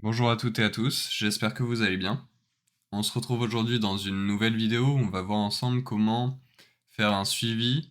Bonjour à toutes et à tous, j'espère que vous allez bien. On se retrouve aujourd'hui dans une nouvelle vidéo où on va voir ensemble comment faire un suivi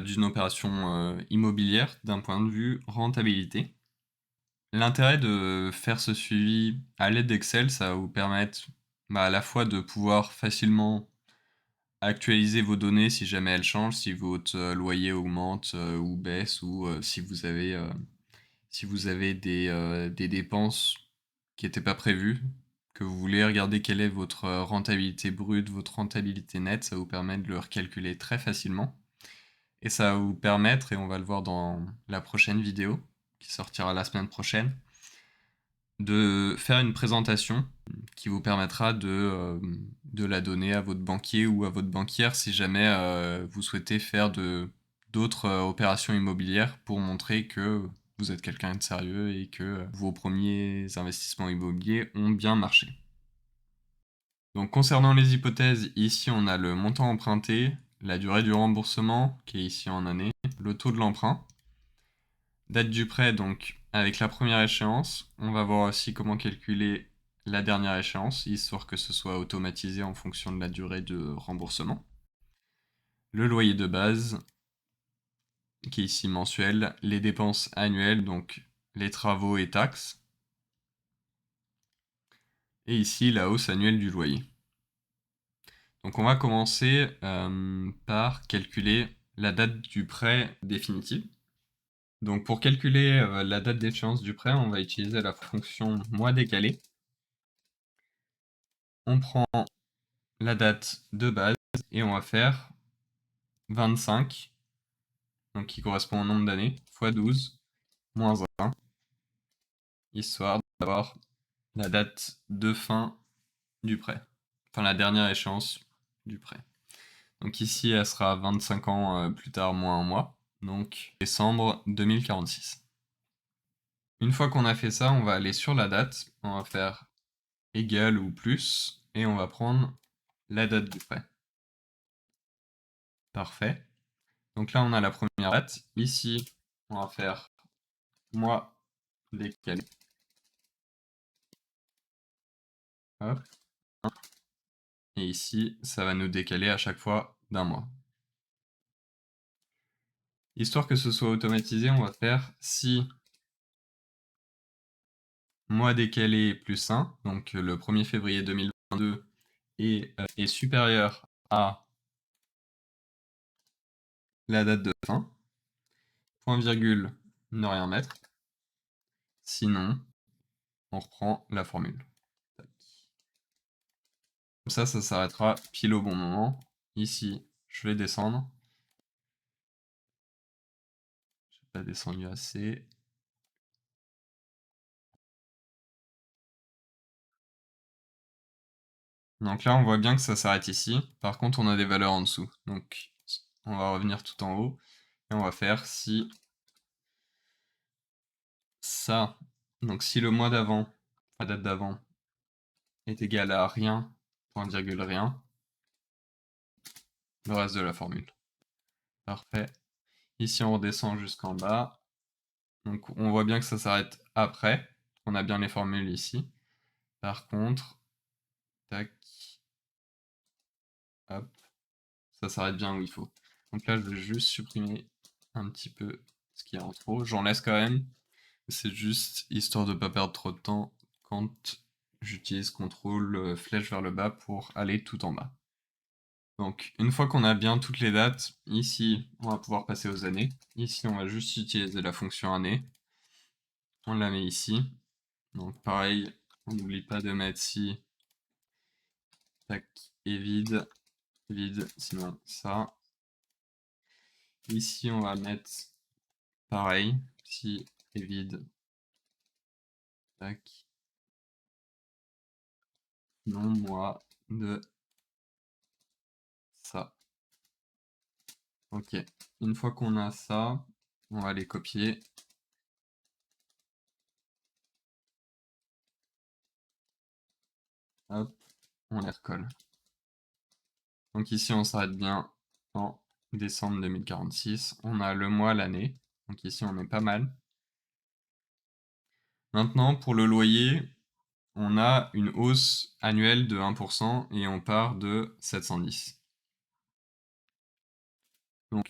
d'une opération immobilière d'un point de vue rentabilité. L'intérêt de faire ce suivi à l'aide d'Excel, ça va vous permettre à la fois de pouvoir facilement actualiser vos données si jamais elles changent, si votre loyer augmente ou baisse, ou si vous avez des dépenses qui n'étaient pas prévues, que vous voulez regarder quelle est votre rentabilité brute, votre rentabilité nette, ça vous permet de le recalculer très facilement. Et ça va vous permettre, et on va le voir dans la prochaine vidéo, qui sortira la semaine prochaine, de faire une présentation qui vous permettra de la donner à votre banquier ou à votre banquière si jamais vous souhaitez faire d'autres opérations immobilières pour montrer que vous êtes quelqu'un de sérieux et que vos premiers investissements immobiliers ont bien marché. Donc concernant les hypothèses, ici on a le montant emprunté, la durée du remboursement qui est ici en année, le taux de l'emprunt, date du prêt donc avec la première échéance. On va voir aussi comment calculer la dernière échéance, histoire que ce soit automatisé en fonction de la durée de remboursement. Le loyer de base, qui est ici mensuel, les dépenses annuelles, donc les travaux et taxes, et ici la hausse annuelle du loyer. Donc on va commencer par calculer la date du prêt définitive. Donc pour calculer la date d'échéance du prêt, on va utiliser la fonction mois décalé. On prend la date de base et on va faire 25, donc qui correspond au nombre d'années, fois 12, moins 1, histoire d'avoir la date de fin du prêt, enfin la dernière échéance du prêt. Donc ici, elle sera 25 ans plus tard, moins un mois, donc décembre 2046. Une fois qu'on a fait ça, on va aller sur la date, on va faire égal ou plus, et on va prendre la date du prêt. Parfait. Donc là, on a la première date. Ici, on va faire mois décalé. Hop. Et ici, ça va nous décaler à chaque fois d'un mois. Histoire que ce soit automatisé, on va faire si mois décalé plus 1, donc le 1er février 2022 est supérieur à la date de fin, point virgule, ne rien mettre. Sinon, on reprend la formule. Comme ça s'arrêtera pile au bon moment. Ici, je vais descendre. Je n'ai pas descendu assez. Donc là, on voit bien que ça s'arrête ici. Par contre, on a des valeurs en dessous. Donc, on va revenir tout en haut. Et on va faire si ça, donc si le mois d'avant, la date d'avant, est égal à rien, point virgule rien, le reste de la formule. Parfait. Ici, on redescend jusqu'en bas. Donc, on voit bien que ça s'arrête après. On a bien les formules ici. Par contre, tac, hop, ça s'arrête bien où il faut. Donc là, je vais juste supprimer un petit peu ce qu'il y a en trop. J'en laisse quand même. C'est juste histoire de ne pas perdre trop de temps quand j'utilise CTRL flèche vers le bas pour aller tout en bas. Donc une fois qu'on a bien toutes les dates, ici on va pouvoir passer aux années. Ici on va juste utiliser la fonction année. On la met ici. Donc pareil, on n'oublie pas de mettre si tac et vide, vide, sinon ça. Ici on va mettre pareil, si et vide, tac, non moi de ça. Ok, une fois qu'on a ça, on va les copier. Hop, on les recolle. Donc ici, on s'arrête bien en décembre 2046. On a le mois, l'année. Donc ici, on est pas mal. Maintenant, pour le loyer, on a une hausse annuelle de 1% et on part de 710. Donc,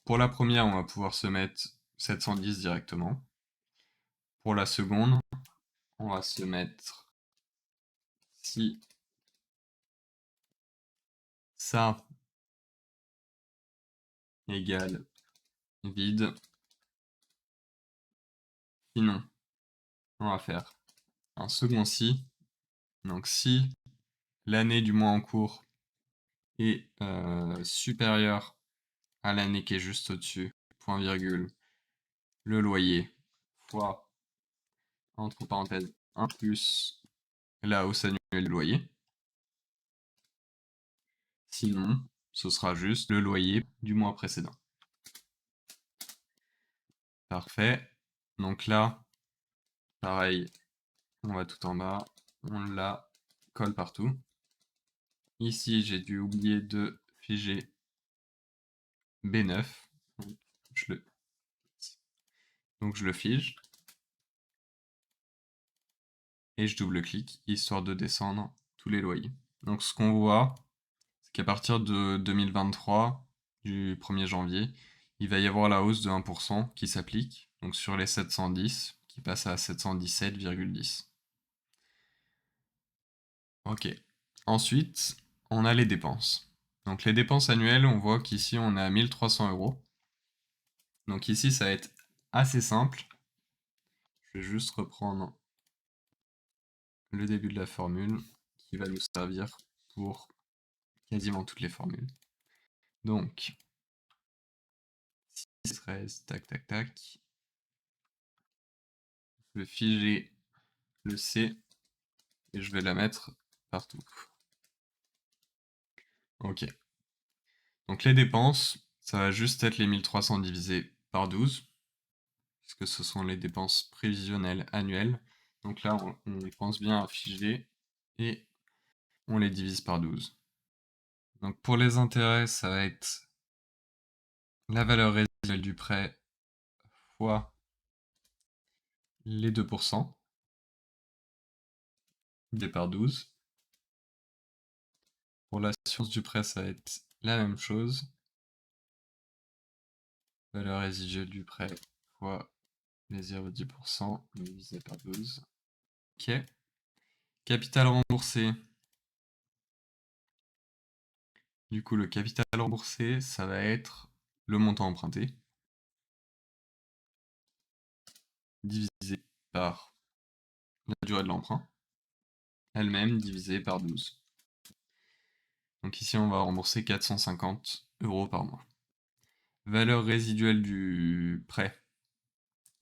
pour la première, on va pouvoir se mettre 710 directement. Pour la seconde, on va se mettre si ça égale vide, sinon, on va faire un second si. Donc, si l'année du mois en cours est supérieure à l'année qui est juste au-dessus, point virgule, le loyer fois, entre parenthèses, 1 plus la hausse annuelle du loyer. Sinon, ce sera juste le loyer du mois précédent. Parfait. Donc là, pareil, on va tout en bas, on la colle partout. Ici, j'ai dû oublier de figer B9. Donc je le fige. Et je double-clique, histoire de descendre tous les loyers. Donc ce qu'on voit, c'est qu'à partir de 2023, du 1er janvier, il va y avoir la hausse de 1% qui s'applique, donc sur les 710, qui passe à 717,10. Ok. Ensuite, on a les dépenses. Donc les dépenses annuelles, on voit qu'ici on est à 1300 euros. Donc ici, ça va être assez simple. Je vais juste reprendre le début de la formule qui va nous servir pour quasiment toutes les formules. Donc, 6, 13, tac, tac, tac. Je vais figer le C et je vais la mettre partout. Ok. Donc les dépenses, ça va juste être les 1300 divisé par 12, puisque ce sont les dépenses prévisionnelles annuelles. Donc là, on pense bien à figer et on les divise par 12. Donc pour les intérêts, ça va être la valeur résiduelle du prêt fois les 2%, divisé par 12. Pour l'assurance du prêt, ça va être la même chose. Valeur résiduelle du prêt fois les 0,10% divisé par 12. Ok. Capital remboursé. Du coup, le capital remboursé, ça va être le montant emprunté divisé par la durée de l'emprunt, elle-même divisée par 12. Donc ici, on va rembourser 450 euros par mois. Valeur résiduelle du prêt.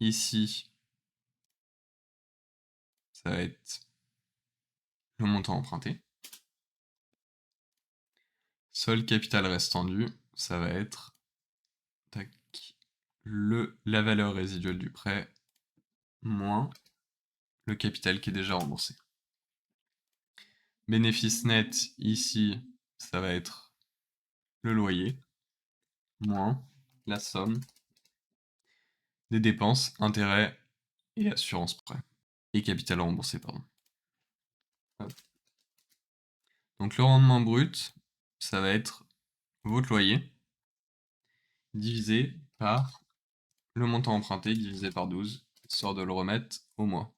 Ici, ça va être le montant emprunté. Seul capital restant dû, ça va être tac, la valeur résiduelle du prêt moins le capital qui est déjà remboursé. Bénéfice net, ici, ça va être le loyer moins la somme des dépenses, intérêts et assurance prêt. Et capital remboursé, pardon. Hop. Donc le rendement brut, ça va être votre loyer divisé par le montant emprunté divisé par 12, histoire de le remettre au mois.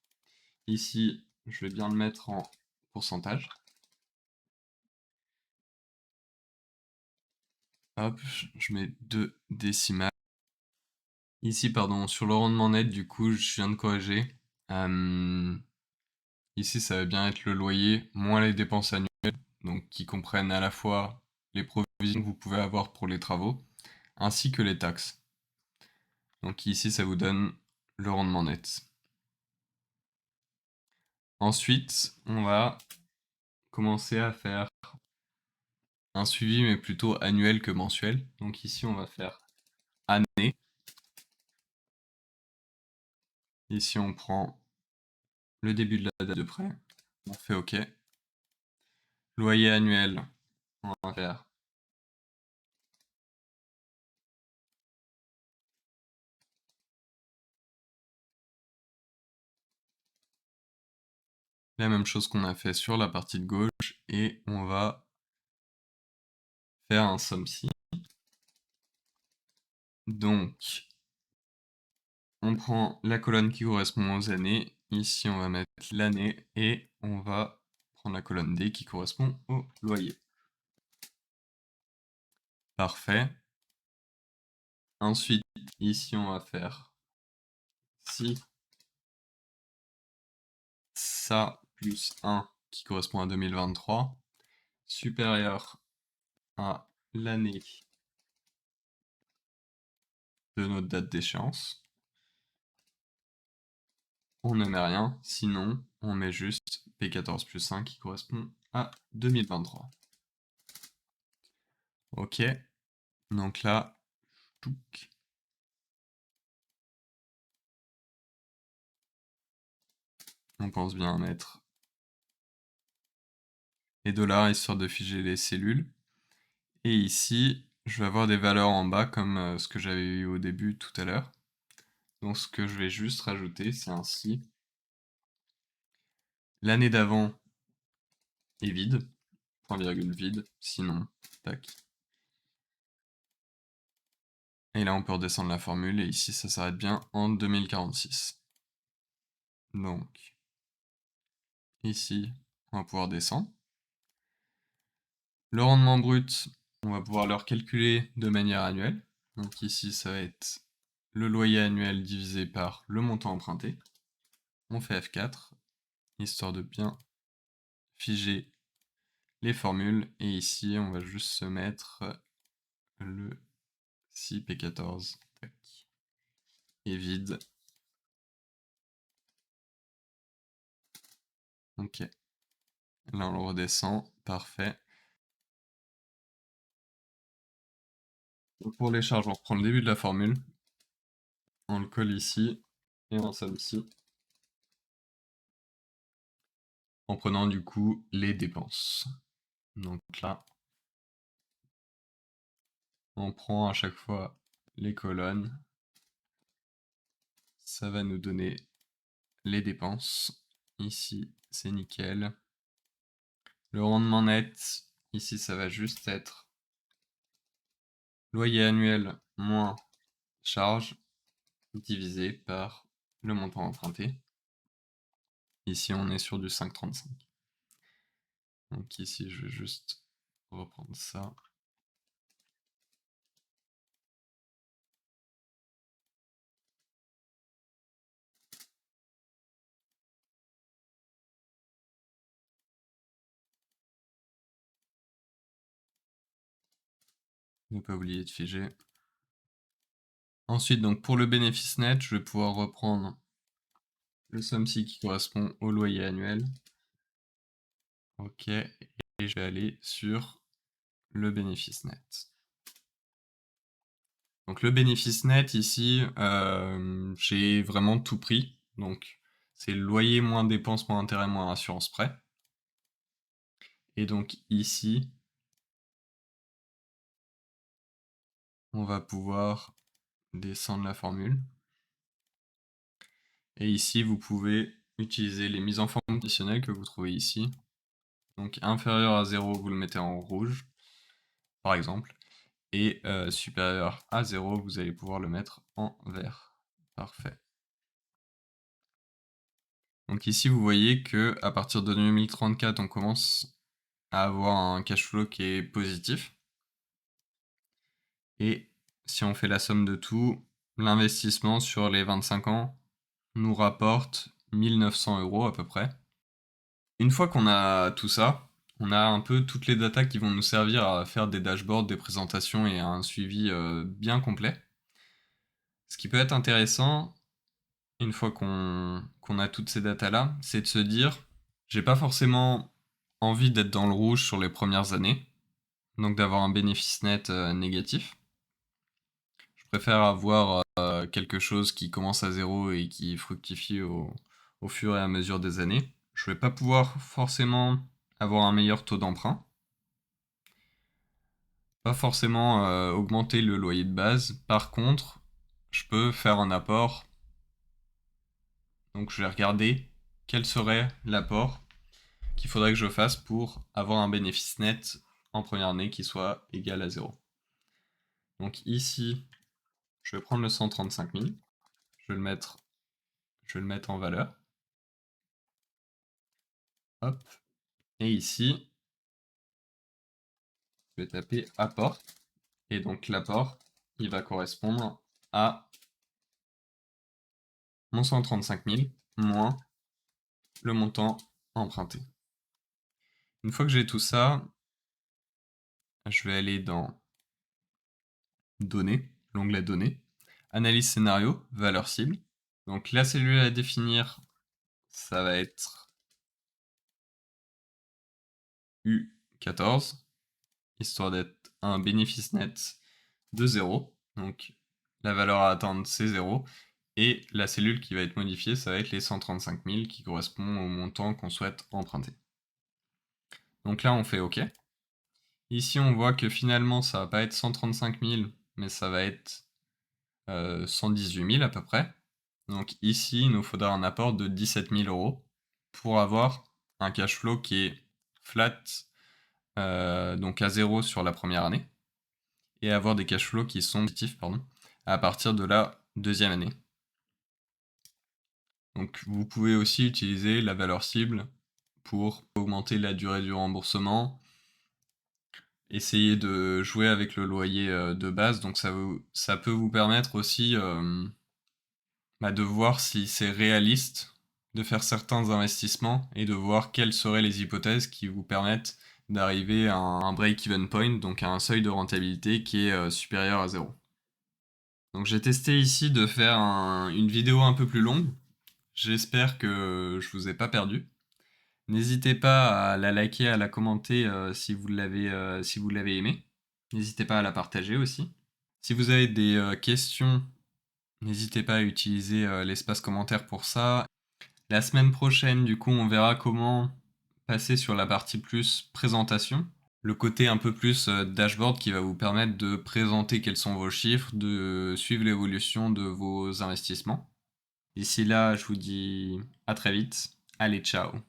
Ici, je vais bien le mettre en pourcentage. Hop, je mets 2 décimales. Ici, pardon, sur le rendement net, du coup, je viens de corriger. Ici, ça va bien être le loyer moins les dépenses annuelles, donc qui comprennent à la fois les provisions que vous pouvez avoir pour les travaux, ainsi que les taxes. Donc ici, ça vous donne le rendement net. Ensuite, on va commencer à faire un suivi, mais plutôt annuel que mensuel. Donc ici, on va faire année. Ici, on prend le début de la date de prêt. On fait OK. Loyer annuel, on va faire la même chose qu'on a fait sur la partie de gauche et on va faire un somme-ci. Donc, on prend la colonne qui correspond aux années. Ici, on va mettre l'année et on va prendre la colonne D qui correspond au loyer. Parfait. Ensuite, ici, on va faire si ça plus 1 qui correspond à 2023 supérieur à l'année de notre date d'échéance. On ne met rien, sinon on met juste P14 plus 1 qui correspond à 2023. Ok, donc là, touc. On pense bien à mettre les dollars histoire de figer les cellules. Et ici, je vais avoir des valeurs en bas comme ce que j'avais eu au début tout à l'heure. Donc ce que je vais juste rajouter, c'est ainsi. L'année d'avant est vide, point virgule vide, sinon, tac. Et là, on peut redescendre la formule, et ici, ça s'arrête bien en 2046. Donc, ici, on va pouvoir descendre. Le rendement brut, on va pouvoir le recalculer de manière annuelle. Donc ici, ça va être le loyer annuel divisé par le montant emprunté. On fait F4, histoire de bien figer les formules. Et ici, on va juste se mettre le 6P14 et vide. Ok. Là, on le redescend. Parfait. Donc pour les charges, on reprend le début de la formule. On le colle ici et on somme ici. En prenant du coup les dépenses. Donc là, on prend à chaque fois les colonnes. Ça va nous donner les dépenses. Ici, c'est nickel. Le rendement net, ici, ça va juste être loyer annuel moins charge divisé par le montant emprunté. Ici, on est sur du 5,35. Donc ici, je vais juste reprendre ça. Ne pas oublier de figer. Ensuite, donc pour le bénéfice net, je vais pouvoir reprendre le somme-ci qui correspond au loyer annuel. Ok, et je vais aller sur le bénéfice net. Donc le bénéfice net ici, j'ai vraiment tout pris. Donc c'est loyer moins dépenses moins intérêt moins assurance prêt. Et donc ici, on va pouvoir descendre la formule. Et ici, vous pouvez utiliser les mises en forme conditionnelles que vous trouvez ici. Donc inférieur à 0, vous le mettez en rouge, par exemple. Et supérieur à 0, vous allez pouvoir le mettre en vert. Parfait. Donc ici, vous voyez que à partir de 2034, on commence à avoir un cash flow qui est positif. Et si on fait la somme de tout, l'investissement sur les 25 ans nous rapporte 1900 € à peu près. Une fois qu'on a tout ça, on a un peu toutes les datas qui vont nous servir à faire des dashboards, des présentations et un suivi bien complet. Ce qui peut être intéressant, une fois qu'on a toutes ces datas-là, c'est de se dire, j'ai pas forcément envie d'être dans le rouge sur les premières années, donc d'avoir un bénéfice net négatif. Je préfère avoir quelque chose qui commence à zéro et qui fructifie au fur et à mesure des années. Je vais pas pouvoir forcément avoir un meilleur taux d'emprunt. Pas forcément augmenter le loyer de base. Par contre, je peux faire un apport. Donc je vais regarder quel serait l'apport qu'il faudrait que je fasse pour avoir un bénéfice net en première année qui soit égal à 0. Donc ici, je vais prendre le 135 000, je vais le mettre en valeur. Hop. Et ici, je vais taper apport. Et donc l'apport, il va correspondre à mon 135 000 moins le montant emprunté. Une fois que j'ai tout ça, je vais aller dans Données, l'onglet Données, Analyse scénario, valeur cible. Donc la cellule à définir, ça va être U14, histoire d'être un bénéfice net de 0. Donc la valeur à atteindre, c'est 0. Et la cellule qui va être modifiée, ça va être les 135 000 qui correspond au montant qu'on souhaite emprunter. Donc là, on fait OK. Ici, on voit que finalement, ça va pas être 135 000, mais ça va être 118 000 à peu près. Donc ici, il nous faudra un apport de 17 000 € pour avoir un cash flow qui est flat, donc à 0 sur la première année, et avoir des cash flows qui sont positifs à partir de la deuxième année. Donc vous pouvez aussi utiliser la valeur cible pour augmenter la durée du remboursement, essayer de jouer avec le loyer de base, donc ça peut vous permettre aussi de voir si c'est réaliste de faire certains investissements et de voir quelles seraient les hypothèses qui vous permettent d'arriver à un break-even point, donc à un seuil de rentabilité qui est supérieur à 0. Donc j'ai testé ici de faire une vidéo un peu plus longue. J'espère que je vous ai pas perdu. N'hésitez pas à la liker, à la commenter si vous l'avez aimé. N'hésitez pas à la partager aussi. Si vous avez des questions, n'hésitez pas à utiliser l'espace commentaire pour ça. La semaine prochaine, du coup, on verra comment passer sur la partie plus présentation. Le côté un peu plus dashboard qui va vous permettre de présenter quels sont vos chiffres, de suivre l'évolution de vos investissements. D'ici là, je vous dis à très vite. Allez, ciao!